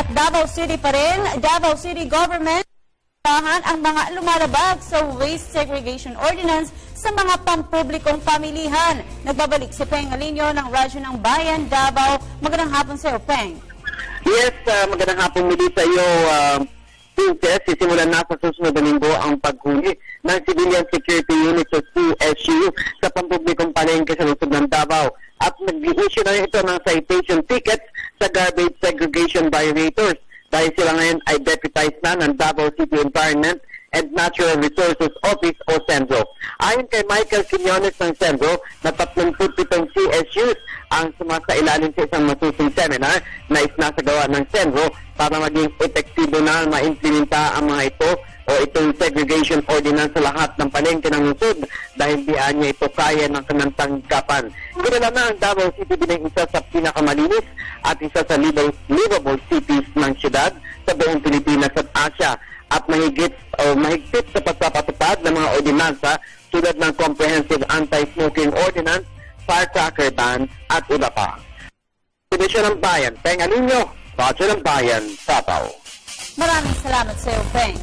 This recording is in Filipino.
At Davao City pa rin, Davao City Government ang mga lumalabag sa Waste Segregation Ordinance sa mga pampublikong pamilihan. Nagbabalik si Peng Alinio ng Radyo ng Bayan, Davao. Magandang hapon sa iyo, Peng. Yes, magandang hapon muli sa iyo, Princess. Sisimulan na sa susunod na linggo ang paghuli ng Civilian Security Unit o CSU sa pampublikong palengke sa lungsod ng Davao. At nag-issue na ito ng citation tickets sa garbage segregation violators dahil sila ngayon ay deputized na ng Davao City Environment and Natural Resources Office o CENRO. Ayon kay Michael Quinones ng CENRO, na 37 CSUs ang sumasailalim sa isang masusing seminar na isnasagawa ng CENRO para maging epektibo na maimplementa ang mga ito o itong segregation ordinance sa lahat ng palengke ng lungsod dahil di niya ito kaya ng kanang tanggapan. Kilala na ang Davao City bilang isa sa pinakamalinis at isa sa livable cities ng syudad sa buong Pilipinas at Asia at mahigpit sa pagpapatupad ng mga ordinansa tulad ng Comprehensive Anti-Smoking Ordinance, Firecracker Ban at iba pa. Radyo ng Bayan, Peng Alinio, Radyo ng Bayan, Davao. Maraming salamat sa iyo, Peng.